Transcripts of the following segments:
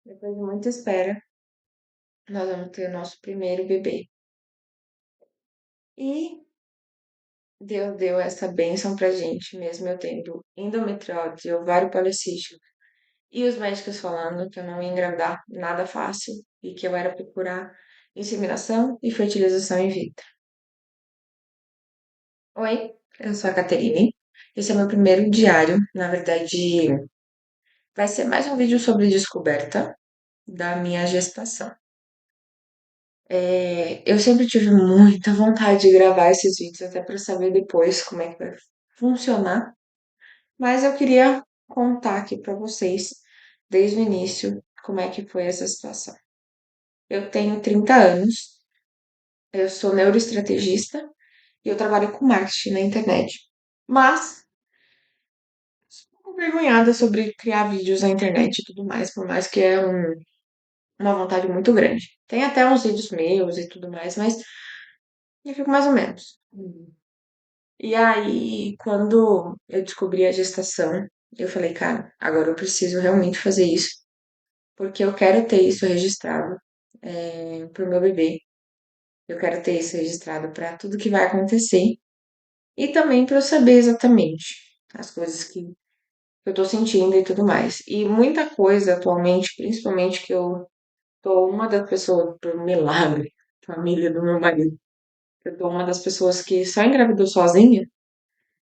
Depois de muita espera, nós vamos ter o nosso primeiro bebê. E Deus deu essa bênção pra gente, mesmo eu tendo endometriose e ovário policístico. E os médicos falando que eu não ia engravidar nada fácil e que eu era pra curar inseminação e fertilização in vitro. Oi, eu sou a Caterine. Esse é meu primeiro diário. Na verdade, vai ser mais um vídeo sobre descoberta da minha gestação. Eu sempre tive muita vontade de gravar esses vídeos, até para saber depois como é que vai funcionar. Mas eu queria contar aqui para vocês, desde o início, como é que foi essa situação. Eu tenho 30 anos, eu sou neuroestrategista e eu trabalho com marketing na internet. Mas, sou um pouco envergonhada sobre criar vídeos na internet e tudo mais, por mais que uma vontade muito grande. Tem até uns vídeos meus e tudo mais, mas eu fico mais ou menos. E aí, quando eu descobri a gestação, eu falei, cara, agora eu preciso realmente fazer isso, porque eu quero ter isso registrado, pro meu bebê. Eu quero ter isso registrado para tudo que vai acontecer e também para eu saber exatamente as coisas que eu tô sentindo e tudo mais. E muita coisa atualmente, principalmente que eu tô uma das pessoas, por milagre, família do meu marido, eu tô uma das pessoas que só engravidou sozinha.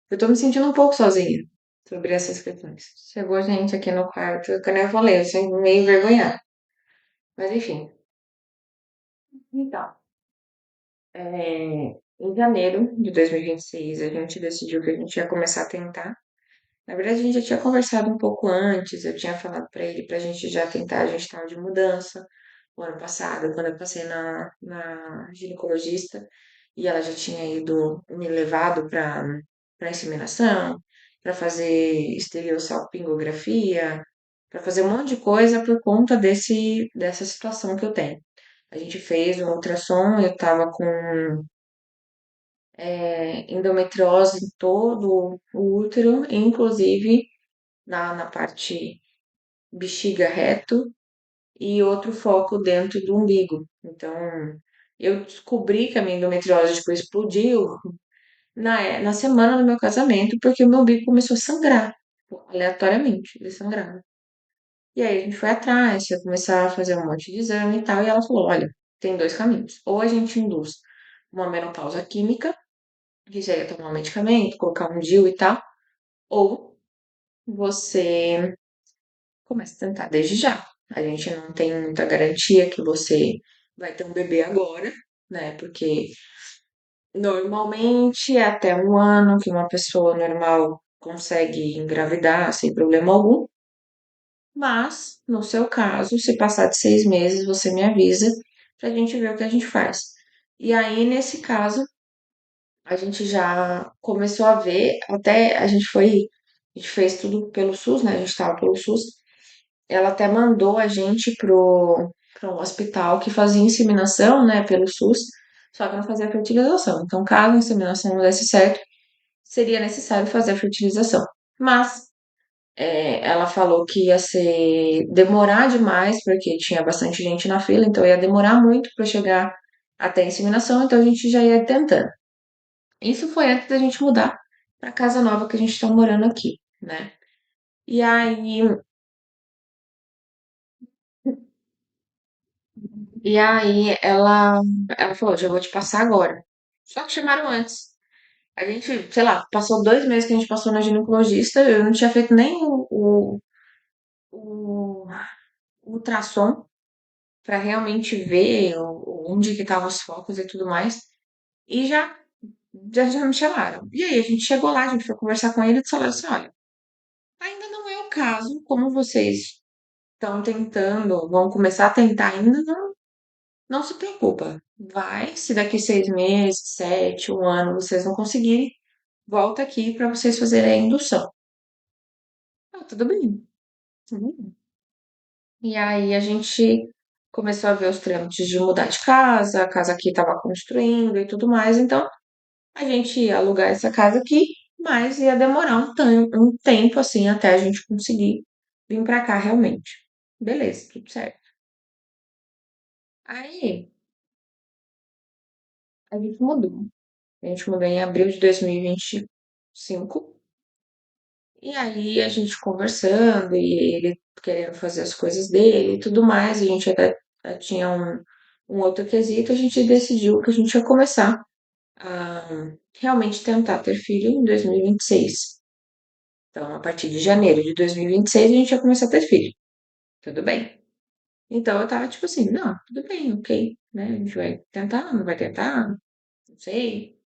Eu tô me sentindo um pouco sozinha sobre essas questões. Chegou gente aqui no quarto, que nem eu falei, eu sou meio envergonhada. Mas enfim. Então, em janeiro de 2026, a gente decidiu que a gente ia começar a tentar. Na verdade, a gente já tinha conversado um pouco antes, eu tinha falado pra ele pra gente já tentar, a gente tava de mudança. O ano passado, quando eu passei na ginecologista, e ela já tinha ido me levado para inseminação, para fazer estereossalpingografia, para fazer um monte de coisa por conta dessa situação que eu tenho. A gente fez um ultrassom, eu tava com endometriose em todo o útero, inclusive na parte bexiga reto e outro foco dentro do umbigo. Então, eu descobri que a minha endometriose tipo, explodiu na semana do meu casamento, porque o meu umbigo começou a sangrar, aleatoriamente, ele sangrava. E aí a gente foi atrás, ia começar a fazer um monte de exame e tal, e ela falou: olha, tem dois caminhos. Ou a gente induz uma menopausa química, que seria tomar um medicamento, colocar um DIU e tal, ou você começa a tentar desde já. A gente não tem muita garantia que você vai ter um bebê agora, né? Porque normalmente é até um ano que uma pessoa normal consegue engravidar sem problema algum. Mas, no seu caso, se passar de 6 meses, você me avisa pra gente ver o que a gente faz. E aí, nesse caso, a gente já começou a ver, até a gente fez tudo pelo SUS, né? A gente estava pelo SUS. Ela até mandou a gente pro um hospital que fazia inseminação, né, pelo SUS, só que não fazia fertilização. Então, caso a inseminação não desse certo, seria necessário fazer a fertilização. Mas ela falou que ia ser demorar demais, porque tinha bastante gente na fila, então ia demorar muito para chegar até a inseminação, então a gente já ia tentando. Isso foi antes da gente mudar para casa nova que a gente está morando aqui, né? E aí, ela falou, já vou te passar agora. Só que chamaram antes. A gente, sei lá, passou 2 meses que a gente passou na ginecologista, eu não tinha feito nem o ultrassom para realmente ver onde que estavam os focos e tudo mais. E já me chamaram. E aí a gente chegou lá, a gente foi conversar com ele e falaram assim, olha, ainda não é o caso, como vocês estão tentando, vão começar a tentar ainda, não, não se preocupa. Vai, se daqui 6 meses, 7, um ano vocês não conseguirem, volta aqui para vocês fazerem a indução. Ah, tudo bem. Tudo bem. E aí a gente começou a ver os trâmites de mudar de casa, a casa aqui estava construindo e tudo mais, então a gente ia alugar essa casa aqui, mas ia demorar um tempo assim até a gente conseguir vir para cá realmente. Beleza, tudo certo. Aí, a gente mudou. A gente mudou em abril de 2025. E aí, a gente conversando e ele querendo fazer as coisas dele e tudo mais. A gente até tinha um outro quesito. A gente decidiu que a gente ia começar a realmente tentar ter filho em 2026. Então, a partir de janeiro de 2026, a gente ia começar a ter filho. Tudo bem. Então, eu tava tipo assim, não, tudo bem, ok, né? A gente vai tentar, não vai tentar, não sei.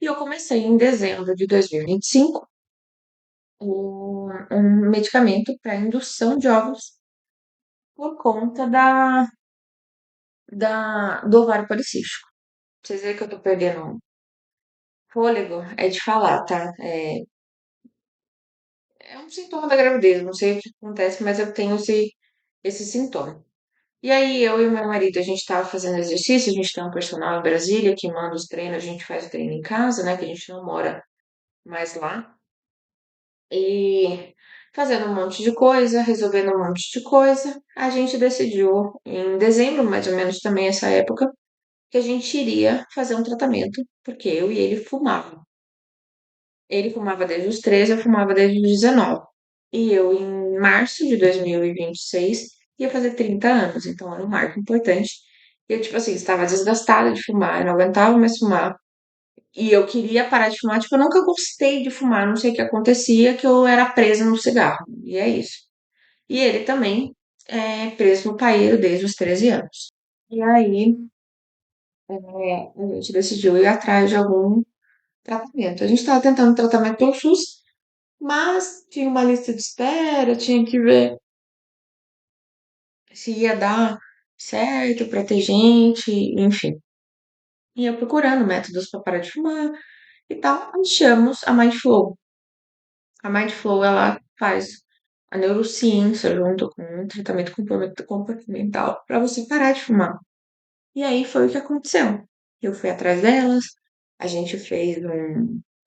E eu comecei em dezembro de 2025 um medicamento para indução de óvulos por conta do ovário policístico. Vocês veem que eu tô perdendo fôlego? É de falar, tá? É um sintoma da gravidez, não sei o que acontece, mas eu tenho esse sintoma. E aí, eu e meu marido, a gente tava fazendo exercício, a gente tem um personal em Brasília que manda os treinos, a gente faz o treino em casa, né? Que a gente não mora mais lá. E fazendo um monte de coisa, resolvendo um monte de coisa, a gente decidiu, em dezembro, mais ou menos também essa época, que a gente iria fazer um tratamento, porque eu e ele fumavam. Ele fumava desde os 13, eu fumava desde os 19. E eu, em março de 2026, ia fazer 30 anos, então era um marco importante. E eu, tipo assim, estava desgastada de fumar, eu não aguentava mais fumar. E eu queria parar de fumar, tipo, eu nunca gostei de fumar, não sei o que acontecia, que eu era presa no cigarro. E é isso. E ele também é preso no paeiro desde os 13 anos. E aí, a gente decidiu ir atrás de algum tratamento. A gente estava tentando tratamento pelo SUS, mas tinha uma lista de espera, tinha que ver se ia dar certo para ter gente, enfim. Ia procurando métodos para parar de fumar e tal. Achamos a Mindflow. A Mindflow, ela faz a neurociência junto com um tratamento comportamental para você parar de fumar. E aí foi o que aconteceu. Eu fui atrás delas, a gente fez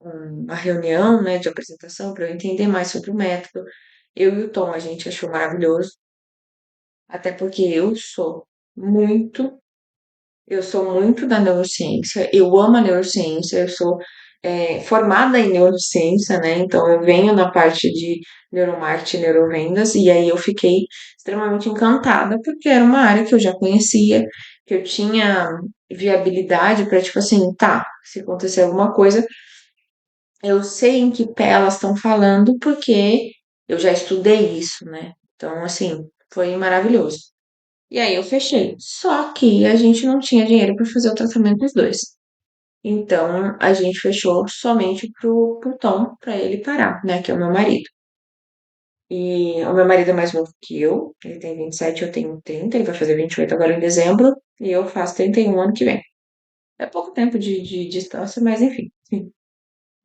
uma reunião, né, de apresentação para eu entender mais sobre o método. Eu e o Tom, a gente achou maravilhoso, até porque muito eu sou muito da neurociência, eu amo a neurociência, eu sou formada em neurociência, né? Então eu venho na parte de neuromarketing, neurovendas, e aí eu fiquei extremamente encantada, porque era uma área que eu já conhecia, que eu tinha viabilidade para, tipo assim, tá, se acontecer alguma coisa, eu sei em que pé elas estão falando, porque eu já estudei isso, né? Então, assim, foi maravilhoso. E aí eu fechei. Só que a gente não tinha dinheiro para fazer o tratamento dos dois. Então a gente fechou somente pro Tom, para ele parar, né? Que é o meu marido. E o meu marido é mais novo que eu. Ele tem 27, eu tenho 30. Ele vai fazer 28 agora em dezembro. E eu faço 31 ano que vem. É pouco tempo de distância, mas enfim.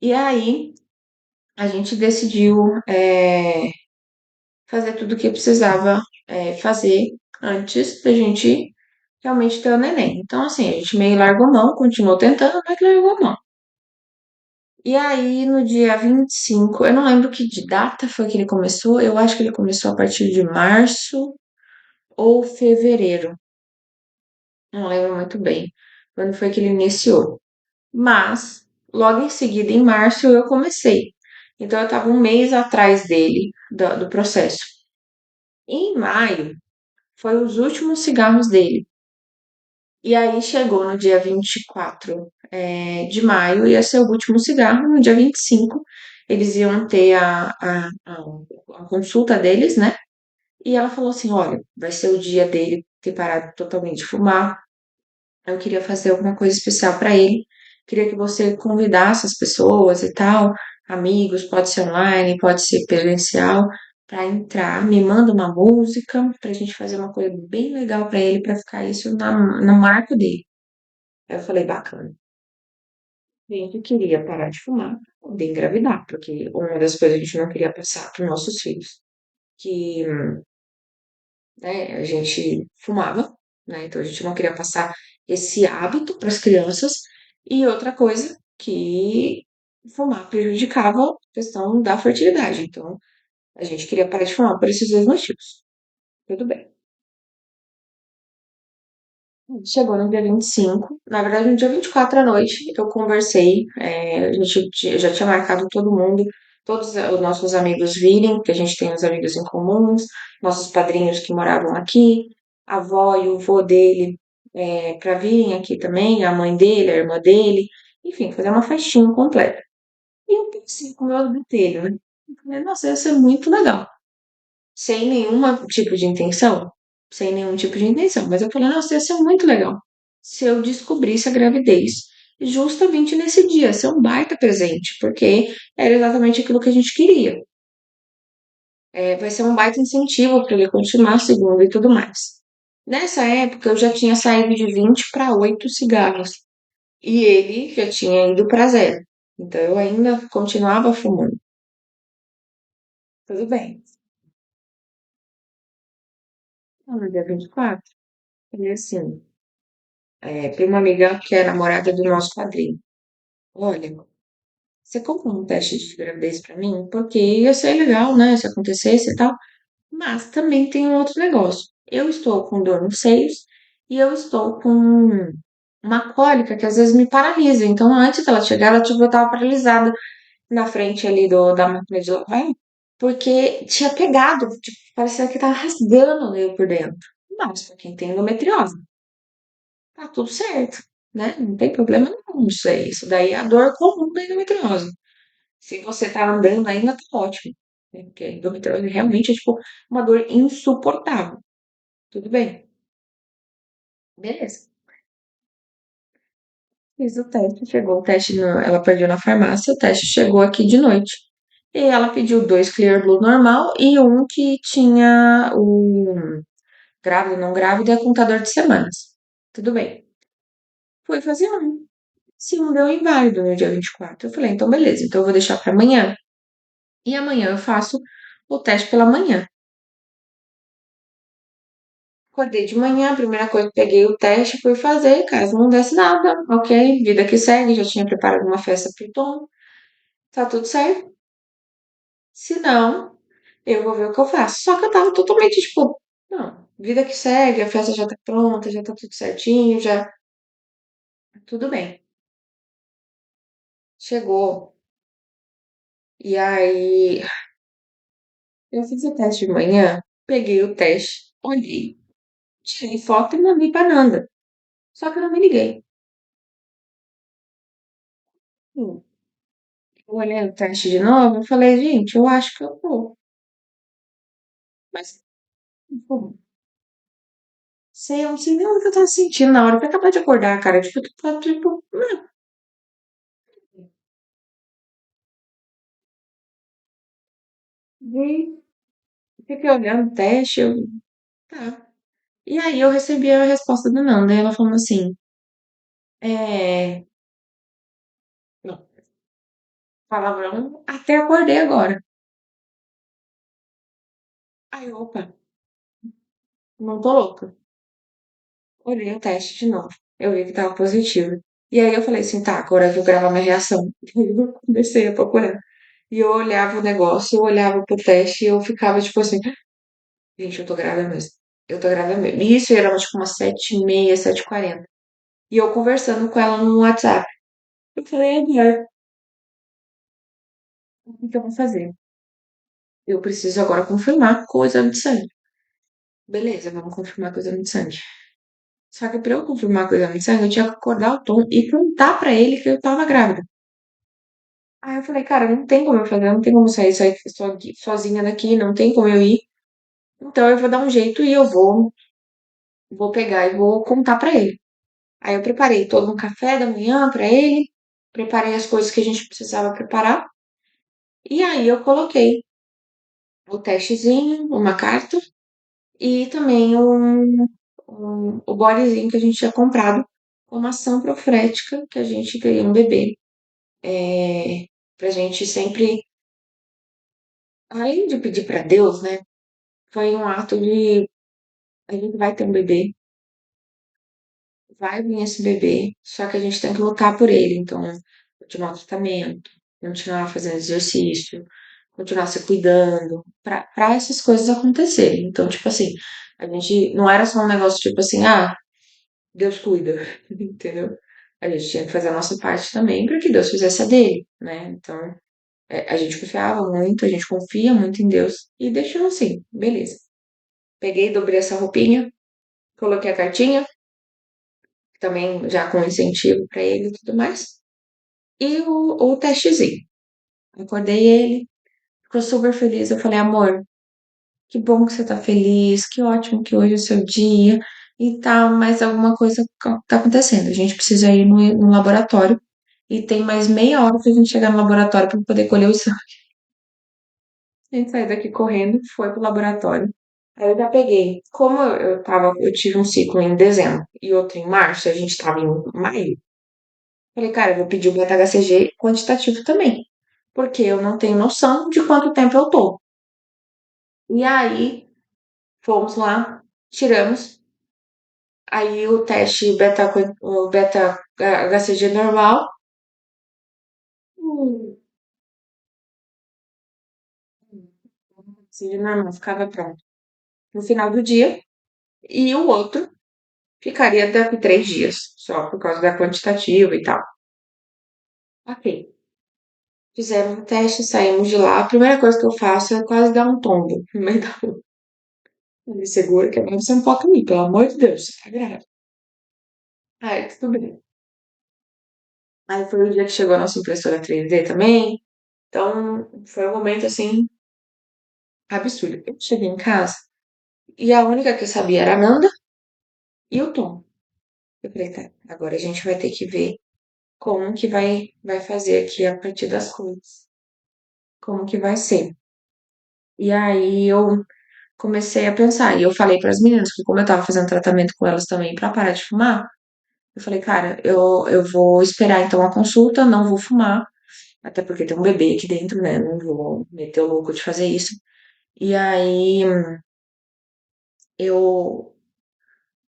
E aí a gente decidiu fazer tudo o que precisava fazer antes da gente realmente ter o neném. Então, assim, a gente meio largou a mão, continuou tentando, mas largou a mão. E aí, no dia 25, eu não lembro que de data foi que ele começou, eu acho que ele começou a partir de março ou fevereiro, não lembro muito bem quando foi que ele iniciou. Mas, logo em seguida, em março, eu comecei. Então, eu estava um mês atrás dele, do processo. Em maio, foi os últimos cigarros dele. E aí chegou no dia 24 de maio, ia ser o último cigarro, no dia 25 eles iam ter a consulta deles, né? E ela falou assim: olha, vai ser o dia dele ter parado totalmente de fumar. Eu queria fazer alguma coisa especial para ele. Queria que você convidasse as pessoas e tal, amigos, pode ser online, pode ser presencial, para entrar. Me manda uma música para a gente fazer uma coisa bem legal para ele, para ficar isso no marco dele. Aí eu falei, bacana. A gente queria parar de fumar pra poder engravidar, porque uma das coisas que a gente não queria passar para os nossos filhos, que né, a gente fumava, né? Então a gente não queria passar esse hábito para as crianças. E outra coisa, que fumar prejudicava a questão da fertilidade. Então a gente queria parar de fumar por esses dois motivos. tudo bem. Chegou no dia 25. Na verdade, no dia 24 à noite, eu conversei. A gente eu já tinha marcado todo mundo, todos os nossos amigos virem, porque a gente tem os amigos em comuns, nossos padrinhos que moravam aqui, a avó e o vô dele, para virem aqui também, a mãe dele, a irmã dele, enfim, fazer uma festinha completa. E eu pensei com o meu bilheteiro, né? Eu falei, nossa, ia ser muito legal. Sem nenhum tipo de intenção. Sem nenhum tipo de intenção. Mas eu falei, nossa, ia ser muito legal se eu descobrisse a gravidez justamente nesse dia. Ser um baita presente, porque era exatamente aquilo que a gente queria. Vai ser um baita incentivo para ele continuar segundo e tudo mais. Nessa época, eu já tinha saído de 20 para 8 cigarros. E ele já tinha ido para zero. Então, eu ainda continuava fumando. Tudo bem. Então, no dia 24, ele assim, para uma amiga que é namorada do nosso padrinho. Olha, você compra um teste de gravidez pra mim? Porque ia ser legal, né? Se acontecesse e tal. Mas também tem um outro negócio. Eu estou com dor nos seios e eu estou com uma cólica que às vezes me paralisa. Então, antes dela chegar, ela, tipo, eu tava paralisada na frente ali da máquina de lavar, porque tinha pegado, tipo, parecia que tava rasgando eu por dentro. Mas pra quem tem endometriose, tá tudo certo, né? Não tem problema nenhum isso aí. Isso daí é a dor comum da endometriose. Se você tá andando ainda, tá ótimo. Né? Porque a endometriose realmente é, tipo, uma dor insuportável. Tudo bem. Beleza. Fiz o teste, chegou o teste, ela perdeu na farmácia, o teste chegou aqui de noite. E ela pediu dois Clear Blue normal e um que tinha o grávida, não grávida, contador de semanas. Tudo bem. Fui fazer um. Se um deu inválido no dia 24. Eu falei, então beleza, então eu vou deixar para amanhã. E amanhã eu faço o teste pela manhã. Acordei de manhã, a primeira coisa, peguei o teste, fui fazer, caso não desse nada, ok, vida que segue, já tinha preparado uma festa pro Tom, tá tudo certo. Se não, eu vou ver o que eu faço. Só que eu tava totalmente tipo, não, vida que segue, a festa já tá pronta, já tá tudo certinho, já tudo bem. Chegou, e aí eu fiz o teste de manhã, peguei o teste, olhei, tirei foto e mandei pra Nanda. Só que eu não me liguei. Eu olhei o teste de novo e falei, gente, eu acho que eu vou. Mas, pô, sei, eu não sei nem o que eu tava sentindo na hora que eu acabei de acordar, cara. Tipo, eu tava tipo, vi, fiquei olhando o teste, eu, tá. E aí eu recebi a resposta do Nanda, e ela falando assim, é, não, palavrão, até acordei agora. Aí, opa, não tô louca. Olhei o teste de novo. Eu vi que tava positivo. E aí eu falei assim, tá, agora eu vou gravar minha reação. E aí eu comecei a procurar. E eu olhava o negócio, eu olhava pro teste e eu ficava tipo assim, gente, eu tô grávida mesmo. Eu tô grávida mesmo. E isso era tipo umas 7h30, 7h40. E eu conversando com ela no WhatsApp. Eu falei, agora, o que eu vou fazer? Eu preciso agora confirmar com o exame de sangue. Beleza, vamos confirmar com o exame de sangue. Só que pra eu confirmar com o exame de sangue, eu tinha que acordar o Tom e contar pra ele que eu tava grávida. Aí eu falei, cara, não tem como eu fazer, não tem como sair sozinha daqui, não tem como eu ir. Então eu vou dar um jeito e eu vou pegar e vou contar pra ele. Aí eu preparei todo um café da manhã pra ele, preparei as coisas que a gente precisava preparar. E aí eu coloquei o testezinho, uma carta e também o bodyzinho que a gente tinha comprado como ação profética que a gente queria um bebê. Pra gente sempre, além de pedir pra Deus, né? Foi um ato de a gente vai ter um bebê, vai vir esse bebê, só que a gente tem que lutar por ele. Então, continuar o tratamento, continuar fazendo exercício, continuar se cuidando, pra essas coisas acontecerem. Então, tipo assim, a gente não era só um negócio tipo assim, ah, Deus cuida, entendeu? A gente tinha que fazer a nossa parte também para que Deus fizesse a dele, né? Então, a gente confiava muito, a gente confia muito em Deus e deixou assim, beleza. Peguei, dobrei essa roupinha, coloquei a cartinha, também já com incentivo para ele e tudo mais, e o testezinho. Acordei ele, ficou super feliz. Eu falei, amor, que bom que você tá feliz, que ótimo que hoje é o seu dia e tal, mas alguma coisa tá acontecendo. A gente precisa ir no laboratório e tem mais meia hora pra gente chegar no laboratório para poder colher o exame. A gente saiu daqui correndo, foi pro laboratório. Aí eu já peguei. Como eu tive um ciclo em dezembro e outro em março, a gente tava em maio. Falei, cara, eu vou pedir o beta-HCG quantitativo também, porque eu não tenho noção de quanto tempo eu tô. E aí, fomos lá, tiramos. Aí o teste o beta HCG normal, o HCG normal ficava pronto no final do dia e o outro ficaria daqui 3 dias, só por causa da quantitativa e tal. Ok. Fizemos o teste, saímos de lá. A primeira coisa que eu faço é quase dar um tombo no meio da rua. Me segura que agora você não toca em mim, pelo amor de Deus, você tá grave. Aí, tudo bem. Aí foi o dia que chegou a nossa impressora 3D também. Então, foi um momento assim absurdo. Eu cheguei em casa e a única que sabia era a Nanda e o Tom. Eu falei, tá, agora a gente vai ter que ver como que vai fazer aqui a partir das coisas. Como que vai ser. E aí eu comecei a pensar, e eu falei para as meninas que como eu tava fazendo tratamento com elas também para parar de fumar, eu falei, cara, eu vou esperar então a consulta, não vou fumar, até porque tem um bebê aqui dentro, né? Não vou meter o louco de fazer isso. E aí eu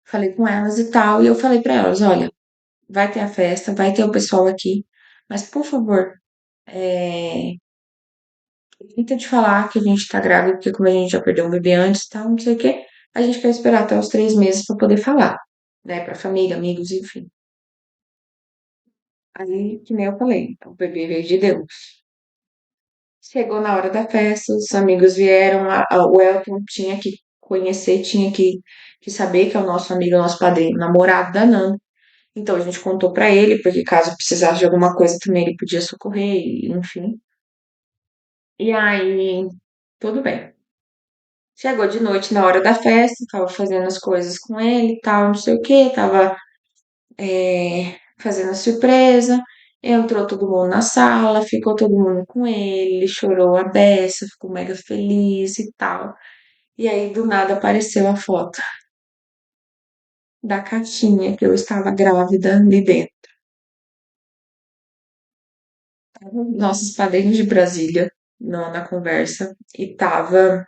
falei com elas e tal, e eu falei para elas, olha, vai ter a festa, vai ter o pessoal aqui, mas por favor, evita de falar que a gente tá grávida, porque como a gente já perdeu um bebê antes e tal, não sei o quê, a gente quer esperar até os 3 meses para poder falar, né, pra família, amigos, enfim. Aí, que nem eu falei, o bebê veio de Deus. Chegou na hora da festa, os amigos vieram, o Elton tinha que conhecer, tinha que saber que é o nosso amigo, o nosso padrinho, namorado da Nanda. Então a gente contou pra ele, porque caso precisasse de alguma coisa também ele podia socorrer, enfim. E aí, tudo bem. Chegou de noite na hora da festa, tava fazendo as coisas com ele e tal, não sei o que, tava fazendo a surpresa. Entrou todo mundo na sala, ficou todo mundo com ele, ele chorou a beça, ficou mega feliz e tal. E aí, do nada, apareceu a foto da caixinha que eu estava grávida ali dentro. Nossos padrinhos de Brasília na conversa e tava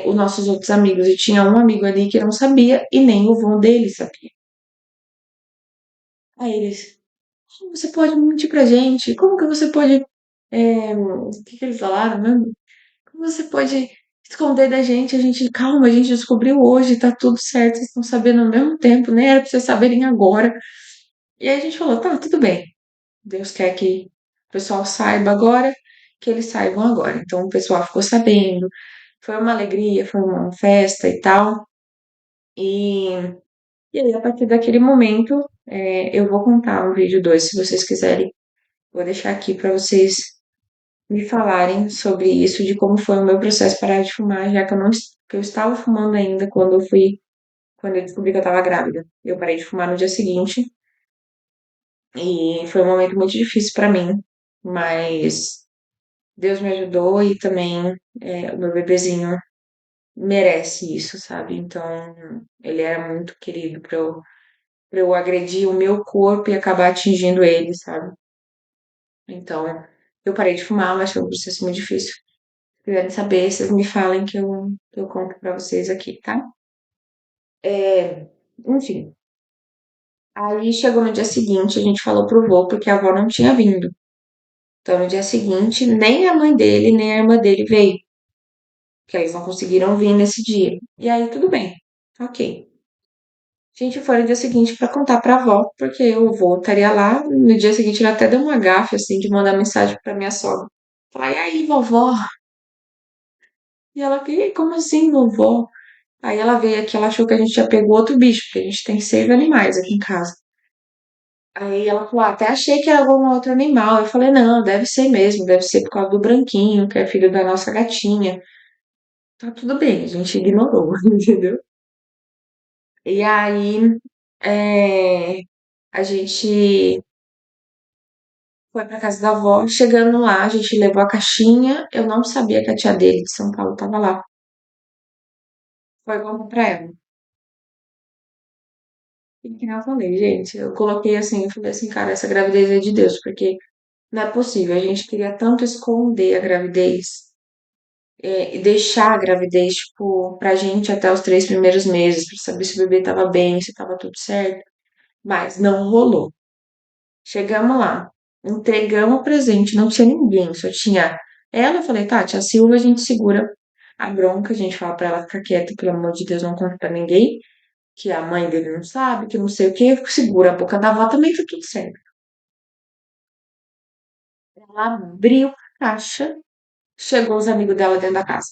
os nossos outros amigos. E tinha um amigo ali que não sabia e nem o vô dele sabia. Aí eles, como você pode mentir pra gente? Como que você pode. O que que eles falaram mesmo? Como você pode esconder da gente? A gente, calma, a gente descobriu hoje, tá tudo certo, vocês estão sabendo ao mesmo tempo, nem era pra vocês saberem agora. E aí a gente falou, tá, tudo bem. Deus quer que o pessoal saiba agora, que eles saibam agora. Então o pessoal ficou sabendo. Foi uma alegria, foi uma festa e tal. E, e aí, a partir daquele momento, eu vou contar um vídeo 2, se vocês quiserem. Vou deixar aqui para vocês me falarem sobre isso, de como foi o meu processo para parar de fumar, já que que eu estava fumando ainda quando eu descobri que eu estava grávida. Eu parei de fumar no dia seguinte e foi um momento muito difícil para mim, mas Deus me ajudou e também o meu bebezinho merece isso, sabe? Então, ele era muito querido pra eu agredir o meu corpo e acabar atingindo ele, sabe? Então, eu parei de fumar, mas foi um processo muito difícil. Se quiserem saber, vocês me falem que eu conto pra vocês aqui, tá? Enfim, aí chegou no dia seguinte, a gente falou pro vô porque a avó não tinha vindo. Então, no dia seguinte, nem a mãe dele, nem a irmã dele veio, porque eles não conseguiram vir nesse dia. E aí, tudo bem. Ok. A gente foi no dia seguinte pra contar pra avó, porque o vô estaria lá. No dia seguinte, ele até deu uma gafe, assim, de mandar mensagem pra minha sogra. Falar, e aí, vovó? E ela, e como assim, vovó? Aí ela veio aqui, ela achou que a gente já pegou outro bicho, porque a gente tem 6 animais aqui em casa. Aí ela falou, até achei que era algum outro animal. Eu falei, não, deve ser mesmo, deve ser por causa do branquinho, que é filho da nossa gatinha. Tá tudo bem, a gente ignorou, entendeu? E aí, é, a gente foi pra casa da avó. Chegando lá, a gente levou a caixinha. Eu não sabia que a tia dele de São Paulo tava lá. Foi contar pra ela. E que nem eu falei, gente, eu coloquei assim, eu falei assim, cara, essa gravidez é de Deus, porque não é possível. A gente queria tanto esconder a gravidez, e deixar a gravidez, tipo, pra gente até os 3 primeiros meses, pra saber se o bebê tava bem, se tava tudo certo. Mas não rolou. Chegamos lá, entregamos o presente, não tinha ninguém, só tinha ela. Eu falei, tá, tia Silva, a gente segura a bronca, a gente fala pra ela ficar quieta, pelo amor de Deus, não conta pra ninguém, que a mãe dele não sabe, que não sei o que, segura a boca da avó também, tá tudo certo. Ela abriu a caixa, chegou os amigos dela dentro da casa.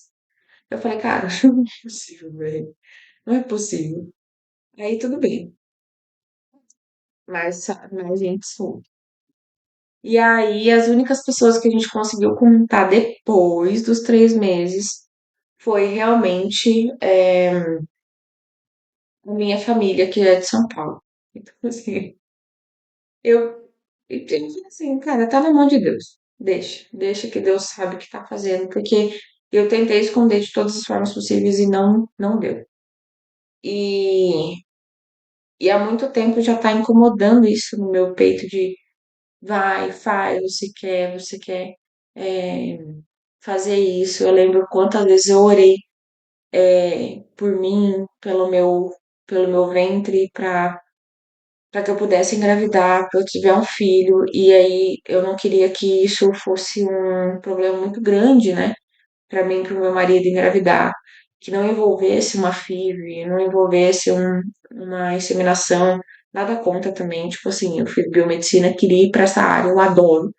Eu falei, cara, não é possível, velho. Não é possível. Aí tudo bem, mas a gente soube. E aí as únicas pessoas que a gente conseguiu contar depois dos 3 meses foi realmente a minha família, que é de São Paulo. Então, assim, eu falei assim, cara, tá na mão de Deus. Deixa que Deus sabe o que tá fazendo, porque eu tentei esconder de todas as formas possíveis e não deu. E, e há muito tempo já tá incomodando isso no meu peito de vai, faz, você quer é, fazer isso. Eu lembro quantas vezes eu orei por mim, pelo meu ventre, para que eu pudesse engravidar, para eu tiver um filho. E aí eu não queria que isso fosse um problema muito grande, né? Para mim, para o meu marido engravidar, que não envolvesse uma FIV, não envolvesse uma inseminação. Nada contra também, tipo assim, eu fiz biomedicina, queria ir para essa área, eu adoro.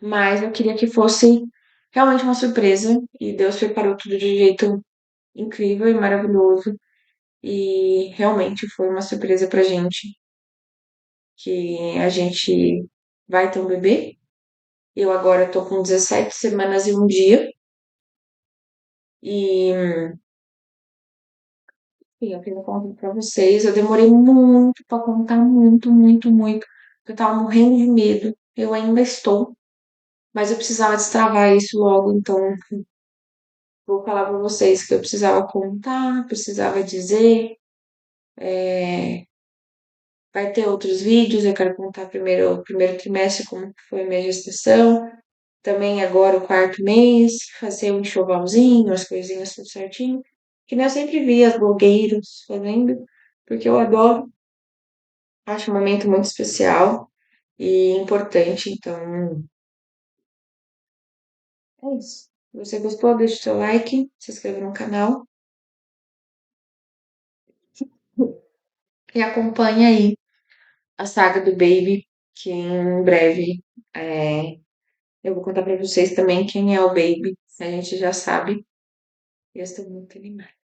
Mas eu queria que fosse realmente uma surpresa e Deus preparou tudo de um jeito incrível e maravilhoso. E realmente foi uma surpresa pra gente que a gente vai ter um bebê. Eu agora tô com 17 semanas e um dia. E enfim, eu queria contar pra vocês. Eu demorei muito pra contar, muito, muito, muito. Eu tava morrendo de medo. Eu ainda estou, mas eu precisava destravar isso logo, então vou falar pra vocês que eu precisava contar, precisava dizer. Vai ter outros vídeos, eu quero contar primeiro o primeiro trimestre, como que foi a minha gestação. Também agora o quarto mês, fazer um enxovalzinho, as coisinhas tudo certinho. Que nem eu sempre vi as blogueiras fazendo, porque eu adoro, acho um momento muito especial e importante, então é isso. Se você gostou, deixa o seu like, se inscreva no canal e acompanha aí a saga do Baby, que em breve eu vou contar pra vocês também quem é o Baby, a gente já sabe. E eu estou muito animada.